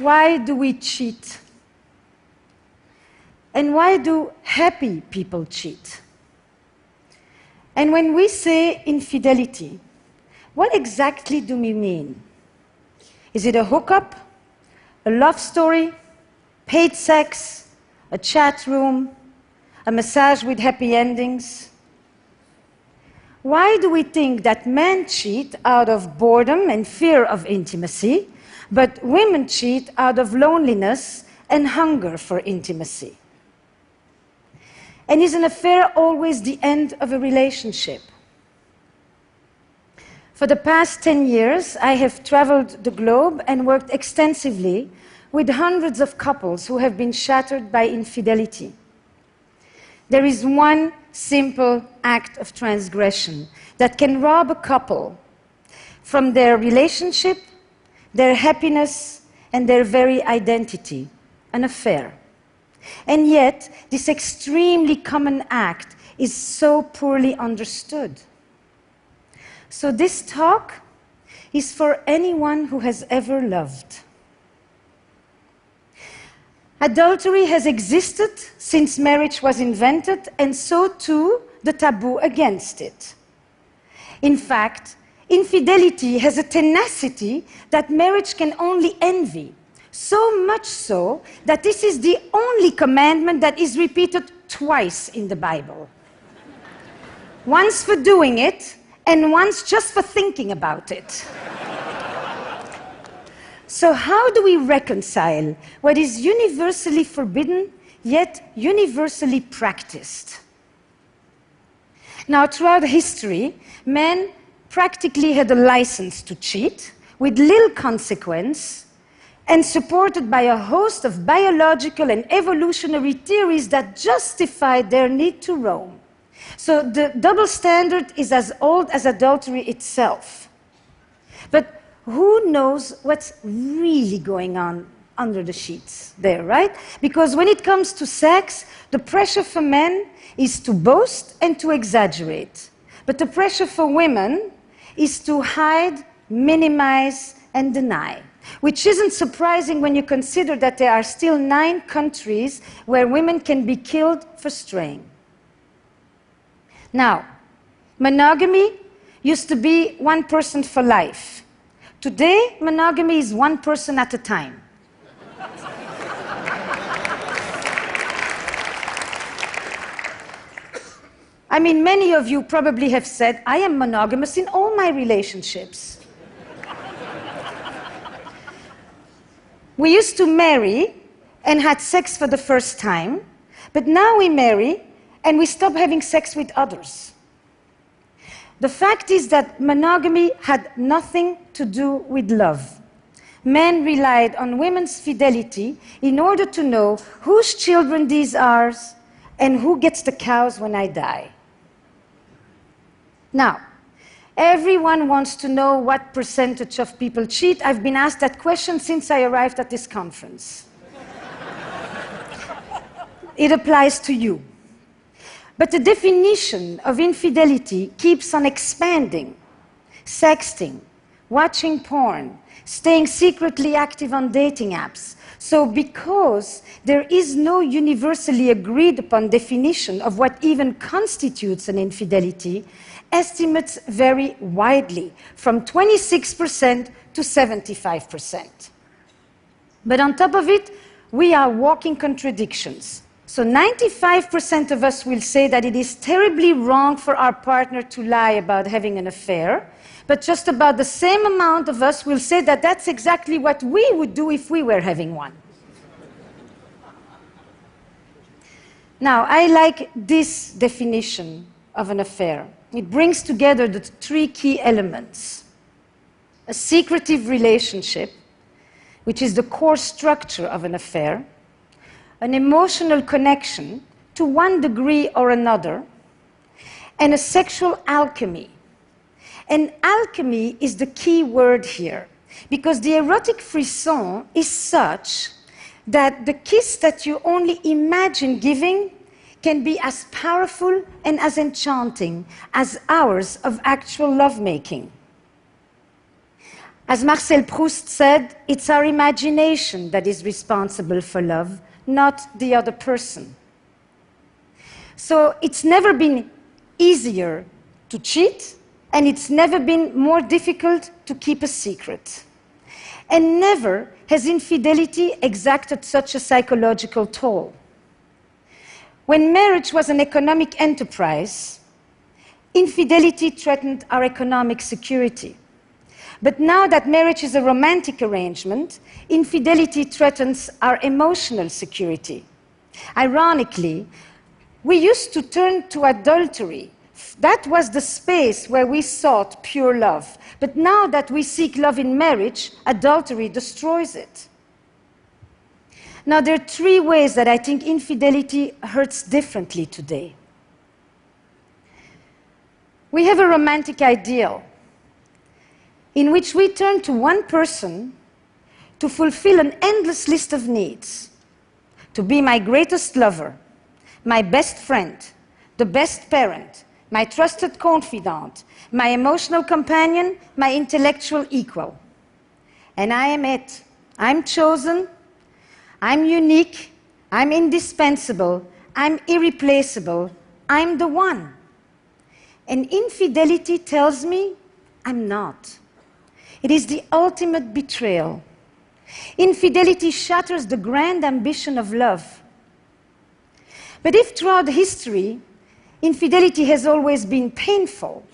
why do we cheat? And why do happy people cheat? And when we say infidelity, what exactly do we mean? Is it a hookup, a love story, paid sex, a chat room, a massage with happy endings? Why do we think that men cheat out of boredom and fear of intimacy, but women cheat out of loneliness and hunger for intimacy? And is an affair always the end of a relationship? For the past 10 years, I have traveled the globe and worked extensively with hundreds of couples who have been shattered by infidelity. There is one simple act of transgression that can rob a couple from their relationship, their happiness, and their very identity, an affair. And yet, this extremely common act is so poorly understood. So this talk is for anyone who has ever loved. Adultery has existed since marriage was invented, and so too the taboo against it. In fact, infidelity has a tenacity that marriage can only envy, so much so that this is the only commandment that is repeated twice in the Bible. Once for doing it, and once just for thinking about it. So how do we reconcile what is universally forbidden, yet universally practiced? Now, throughout history, men practically had a license to cheat with little consequence and supported by a host of biological and evolutionary theories that justified their need to roam. So the double standard is as old as adultery itself. But who knows what's really going on under the sheets there, right? Because when it comes to sex, the pressure for men is to boast and to exaggerate. But the pressure for women is to hide, minimize, and deny. Which isn't surprising when you consider that there are still 9 countries where women can be killed for straying. Now, monogamy used to be one person for life. Today, monogamy is one person at a time. I mean, many of you probably have said, I am monogamous in all my relationships. We used to marry and had sex for the first time, but now we marry and we stop having sex with others. The fact is that monogamy had nothing to do with love. Men relied on women's fidelity in order to know whose children these are and who gets the cows when I die. Now, everyone wants to know what percentage of people cheat. I've been asked that question since I arrived at this conference. It applies to you. But the definition of infidelity keeps on expanding. Sexting, watching porn, staying secretly active on dating apps. So because there is no universally agreed upon definition of what even constitutes an infidelity, estimates vary widely, from 26% to 75%. But on top of it, we are walking contradictions. So 95% of us will say that it is terribly wrong for our partner to lie about having an affair, but just about the same amount of us will say that that's exactly what we would do if we were having one. Now, I like this definition of an affair. It brings together the 3 key elements. A secretive relationship, which is the core structure of an affair, an emotional connection to one degree or another, and a sexual alchemy. And alchemy is the key word here, because the erotic frisson is such that the kiss that you only imagine giving can be as powerful and as enchanting as hours of actual lovemaking. As Marcel Proust said, it's our imagination that is responsible for love, not the other person. So it's never been easier to cheat, and it's never been more difficult to keep a secret. And never has infidelity exacted such a psychological toll. When marriage was an economic enterprise, infidelity threatened our economic security. But now that marriage is a romantic arrangement, infidelity threatens our emotional security. Ironically, we used to turn to adultery. That was the space where we sought pure love. But now that we seek love in marriage, adultery destroys it. Now, there are three ways that I think infidelity hurts differently today. We have a romantic ideal in which we turn to one person to fulfill an endless list of needs, to be my greatest lover, my best friend, the best parent, my trusted confidant, my emotional companion, my intellectual equal. And I am it. I'm chosen, I'm unique, I'm indispensable, I'm irreplaceable, I'm the one. And infidelity tells me I'm not. It is the ultimate betrayal. Infidelity shatters the grand ambition of love. But if throughout history, infidelity has always been painful,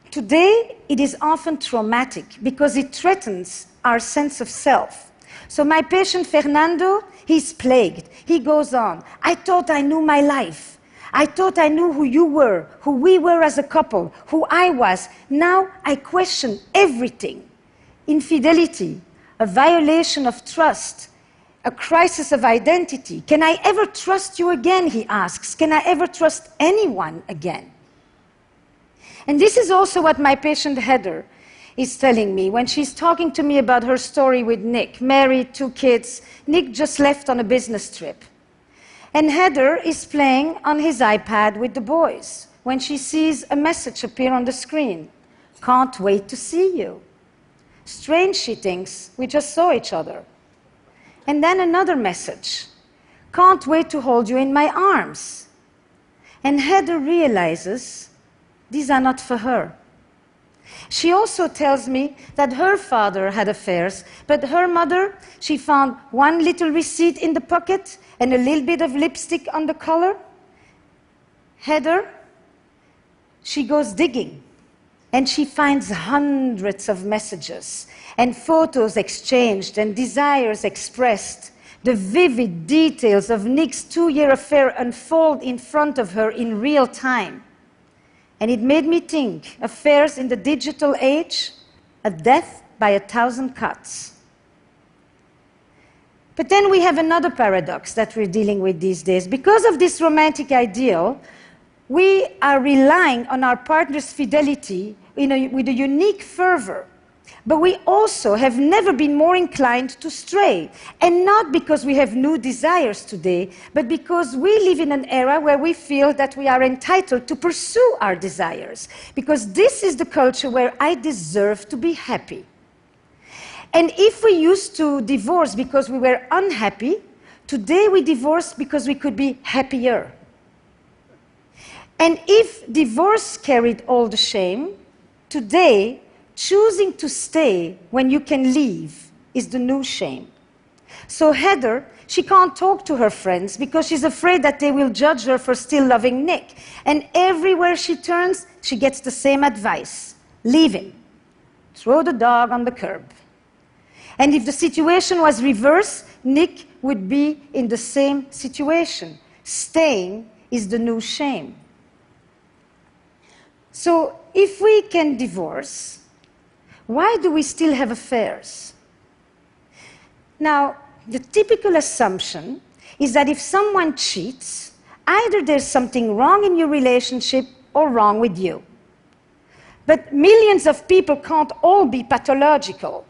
today it is often traumatic because it threatens our sense of self. So my patient Fernando, he's plagued. He goes on, I thought I knew my life. I thought I knew who you were, who we were as a couple, who I was. Now I question everything. Infidelity, a violation of trust, a crisis of identity. Can I ever trust you again, he asks. Can I ever trust anyone again? And this is also what my patient Heather is telling me when she's talking to me about her story with Nick, married, 2 kids. Nick just left on a business trip. And Heather is playing on his iPad with the boys when she sees a message appear on the screen. Can't wait to see you. Strange, she thinks, we just saw each other. And then another message. Can't wait to hold you in my arms. And Heather realizes these are not for her. She also tells me that her father had affairs, but her mother, she found one little receipt in the pocket and a little bit of lipstick on the collar. Heather, she goes digging, and she finds hundreds of messages and photos exchanged and desires expressed. The vivid details of Nick's 2-year affair unfold in front of her in real time. And it made me think, affairs in the digital age, a death by 1,000 cuts. But then we have another paradox that we're dealing with these days. Because of this romantic ideal, we are relying on our partner's fidelity with a unique fervor. But we also have never been more inclined to stray. And not because we have new desires today, but because we live in an era where we feel that we are entitled to pursue our desires. Because this is the culture where I deserve to be happy. And if we used to divorce because we were unhappy, today we divorce because we could be happier. And if divorce carried all the shame, today, choosing to stay when you can leave is the new shame. So Heather, she can't talk to her friends because she's afraid that they will judge her for still loving Nick. And everywhere she turns, she gets the same advice. Leave him. Throw the dog on the curb. And if the situation was reversed, Nick would be in the same situation. Staying is the new shame. So if we can divorce, why do we still have affairs? Now, the typical assumption is that if someone cheats, either there's something wrong in your relationship or wrong with you. But millions of people can't all be pathological.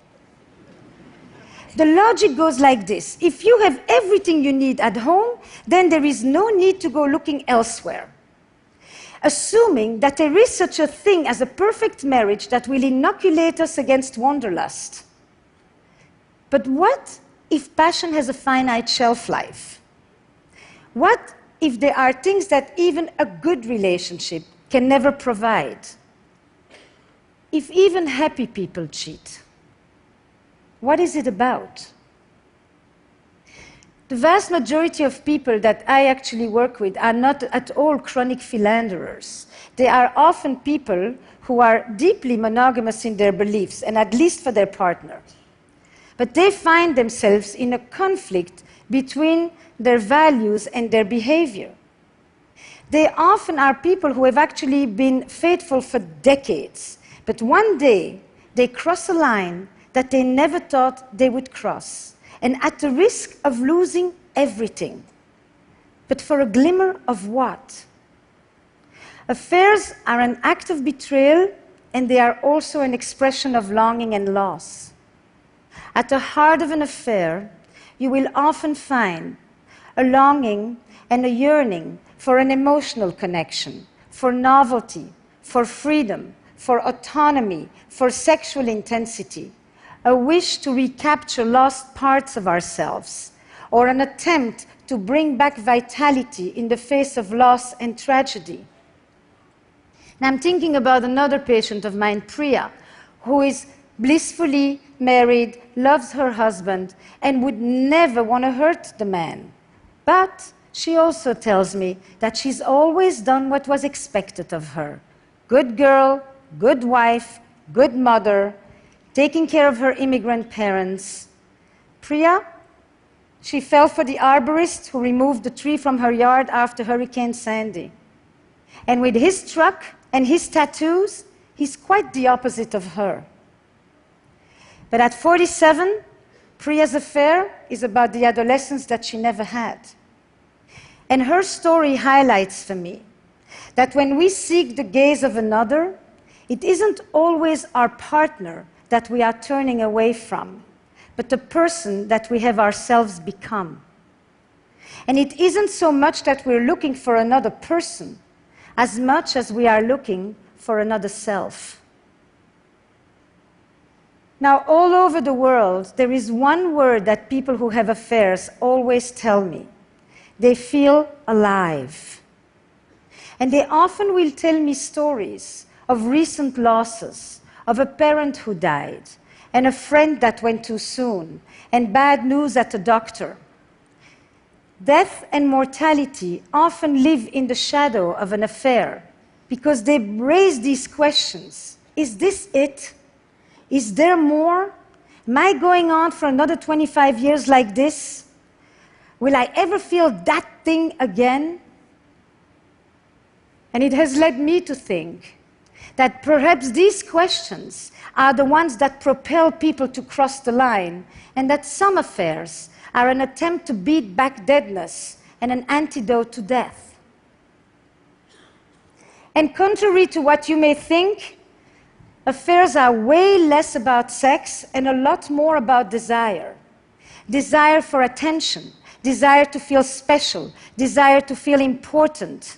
The logic goes like this. If you have everything you need at home, then there is no need to go looking elsewhere. Assuming that there is such a thing as a perfect marriage that will inoculate us against wanderlust. But what if passion has a finite shelf life? What if there are things that even a good relationship can never provide? If even happy people cheat, what is it about? The vast majority of people that I actually work with are not at all chronic philanderers. They are often people who are deeply monogamous in their beliefs, and at least for their partner. But they find themselves in a conflict between their values and their behavior. They often are people who have actually been faithful for decades, but one day they cross a line that they never thought they would cross, and at the risk of losing everything. But for a glimmer of what? Affairs are an act of betrayal, and they are also an expression of longing and loss. At the heart of an affair, you will often find a longing and a yearning for an emotional connection, for novelty, for freedom, for autonomy, for sexual intensity, a wish to recapture lost parts of ourselves, or an attempt to bring back vitality in the face of loss and tragedy. Now, I'm thinking about another patient of mine, Priya, who is blissfully married, loves her husband, and would never want to hurt the man. But she also tells me that she's always done what was expected of her. Good girl, good wife, good mother, taking care of her immigrant parents. Priya, she fell for the arborist who removed the tree from her yard after Hurricane Sandy. And with his truck and his tattoos, he's quite the opposite of her. But at 47, Priya's affair is about the adolescence that she never had. And her story highlights for me that when we seek the gaze of another, it isn't always our partner that we are turning away from, but the person that we have ourselves become. And it isn't so much that we're looking for another person, as much as we are looking for another self. Now, all over the world, there is one word that people who have affairs always tell me. They feel alive. And they often will tell me stories of recent losses, of a parent who died, and a friend that went too soon, and bad news at the doctor. Death and mortality often live in the shadow of an affair because they raise these questions. Is this it? Is there more? Am I going on for another 25 years like this? Will I ever feel that thing again? And it has led me to think that perhaps these questions are the ones that propel people to cross the line, and that some affairs are an attempt to beat back deadness and an antidote to death. And contrary to what you may think, affairs are way less about sex and a lot more about desire. Desire for attention, desire to feel special, desire to feel important.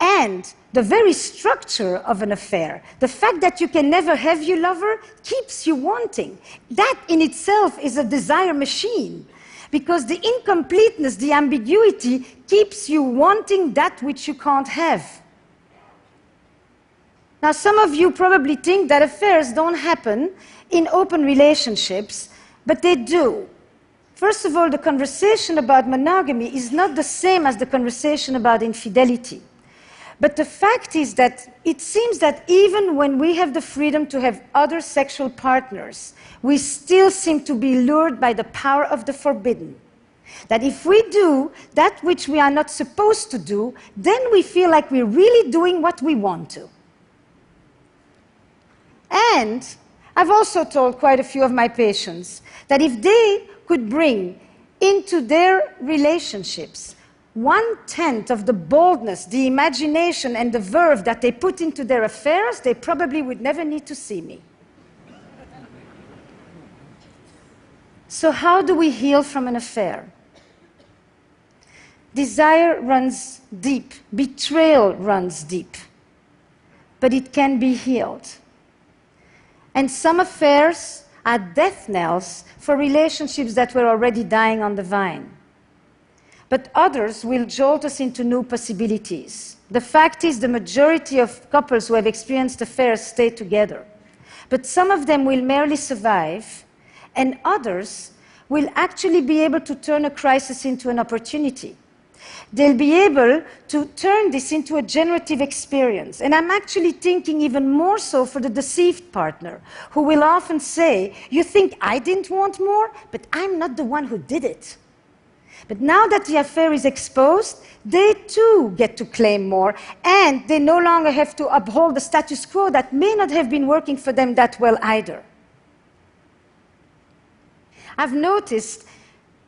And the very structure of an affair, the fact that you can never have your lover, keeps you wanting. That in itself is a desire machine, because the incompleteness, the ambiguity, keeps you wanting that which you can't have. Now, some of you probably think that affairs don't happen in open relationships, but they do. First of all, the conversation about monogamy is not the same as the conversation about infidelity. But the fact is that it seems that even when we have the freedom to have other sexual partners, we still seem to be lured by the power of the forbidden. That if we do that which we are not supposed to do, then we feel like we're really doing what we want to. And I've also told quite a few of my patients that if they could bring into their relationships 1/10 of the boldness, the imagination, and the verve that they put into their affairs, they probably would never need to see me. So how do we heal from an affair? Desire runs deep, betrayal runs deep, but it can be healed. And some affairs are death knells for relationships that were already dying on the vine. But others will jolt us into new possibilities. The fact is, the majority of couples who have experienced affairs stay together. But some of them will merely survive, and others will actually be able to turn a crisis into an opportunity. They'll be able to turn this into a generative experience. And I'm actually thinking even more so for the deceived partner, who will often say, "You think I didn't want more? But I'm not the one who did it." But now that the affair is exposed, they too get to claim more, and they no longer have to uphold the status quo that may not have been working for them that well either. I've noticed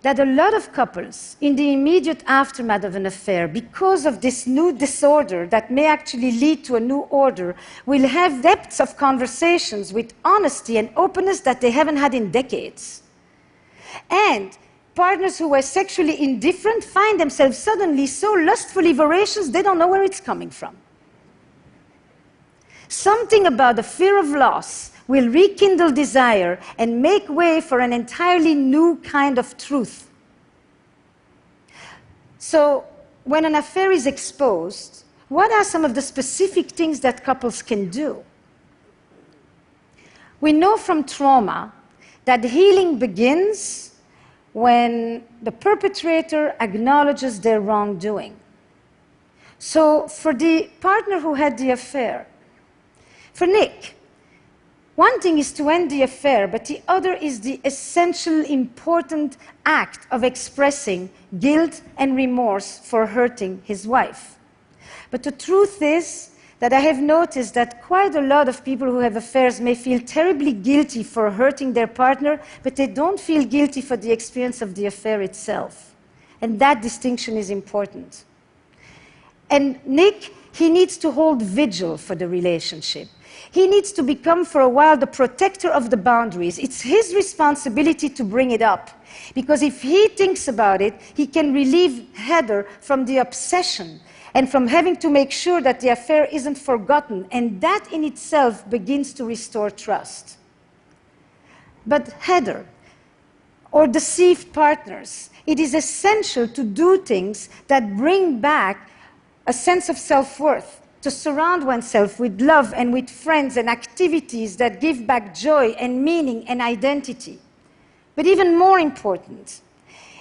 that a lot of couples, in the immediate aftermath of an affair, because of this new disorder that may actually lead to a new order, will have depths of conversations with honesty and openness that they haven't had in decades. And partners who were sexually indifferent find themselves suddenly so lustfully voracious they don't know where it's coming from. Something about the fear of loss will rekindle desire and make way for an entirely new kind of truth. So, when an affair is exposed, what are some of the specific things that couples can do? We know from trauma that healing begins when the perpetrator acknowledges their wrongdoing. So, for the partner who had the affair, for Nick, one thing is to end the affair, but the other is the essential, important act of expressing guilt and remorse for hurting his wife. But the truth is that I have noticed that quite a lot of people who have affairs may feel terribly guilty for hurting their partner, but they don't feel guilty for the experience of the affair itself. And that distinction is important. And Nick, he needs to hold vigil for the relationship. He needs to become, for a while, the protector of the boundaries. It's his responsibility to bring it up. Because if he thinks about it, he can relieve Heather from the obsession and from having to make sure that the affair isn't forgotten. And that in itself begins to restore trust. But Heather, or deceived partners, it is essential to do things that bring back a sense of self-worth, to surround oneself with love and with friends and activities that give back joy and meaning and identity. But even more important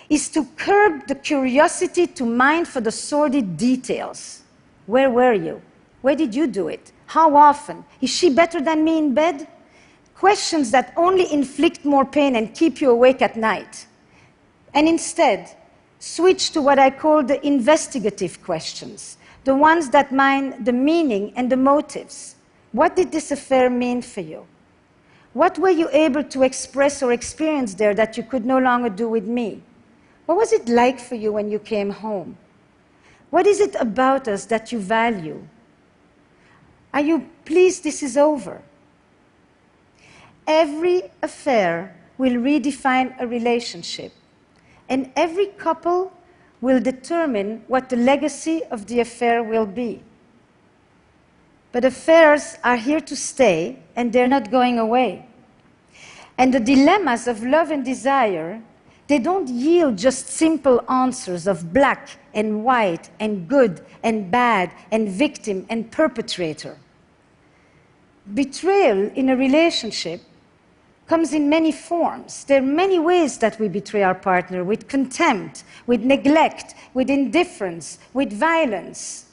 is to curb the curiosity to mine for the sordid details. Where were you? Where did you do it? How often? Is she better than me in bed? Questions that only inflict more pain and keep you awake at night. And instead, switch to what I call the investigative questions. The ones that mine the meaning and the motives. What did this affair mean for you? What were you able to express or experience there that you could no longer do with me? What was it like for you when you came home? What is it about us that you value? Are you pleased this is over? Every affair will redefine a relationship, and every couple will determine what the legacy of the affair will be. But affairs are here to stay, and they're not going away. And the dilemmas of love and desire, they don't yield just simple answers of black and white and good and bad and victim and perpetrator. Betrayal in a relationship comes in many forms. There are many ways that we betray our partner, with contempt, with neglect, with indifference, with violence.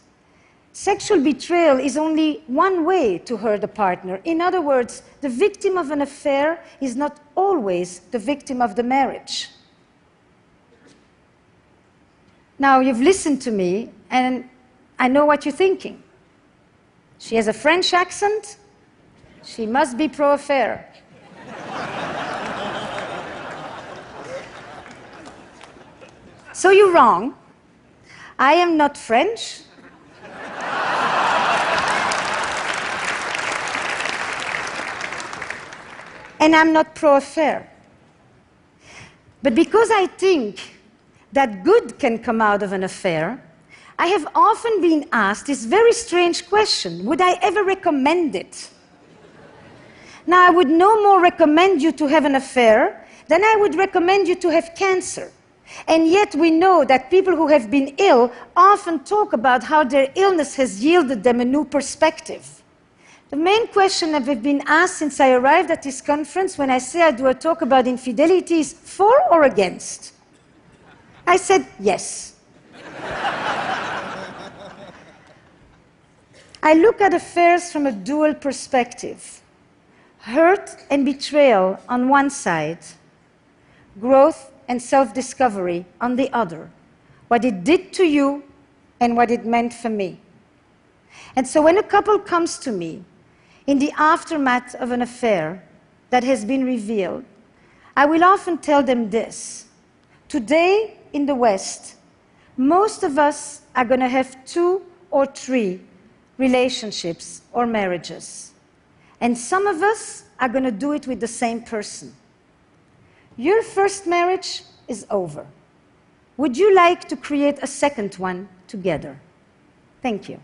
Sexual betrayal is only one way to hurt a partner. In other words, the victim of an affair is not always the victim of the marriage. Now, you've listened to me, and I know what you're thinking. She has a French accent. She must be pro-affair. So you're wrong. I am not French. And I'm not pro-affair. But because I think that good can come out of an affair, I have often been asked this very strange question: would I ever recommend it? Now, I would no more recommend you to have an affair than I would recommend you to have cancer. And yet we know that people who have been ill often talk about how their illness has yielded them a new perspective. The main question that I've been asked since I arrived at this conference when I say I do a talk about infidelity is for or against? I said yes. I look at affairs from a dual perspective. Hurt and betrayal on one side, growth and self-discovery on the other. What it did to you and what it meant for me. And so when a couple comes to me in the aftermath of an affair that has been revealed, I will often tell them this. Today in the West, most of us are going to have 2 or 3 relationships or marriages. And some of us are going to do it with the same person. Your first marriage is over. Would you like to create a second one together? Thank you.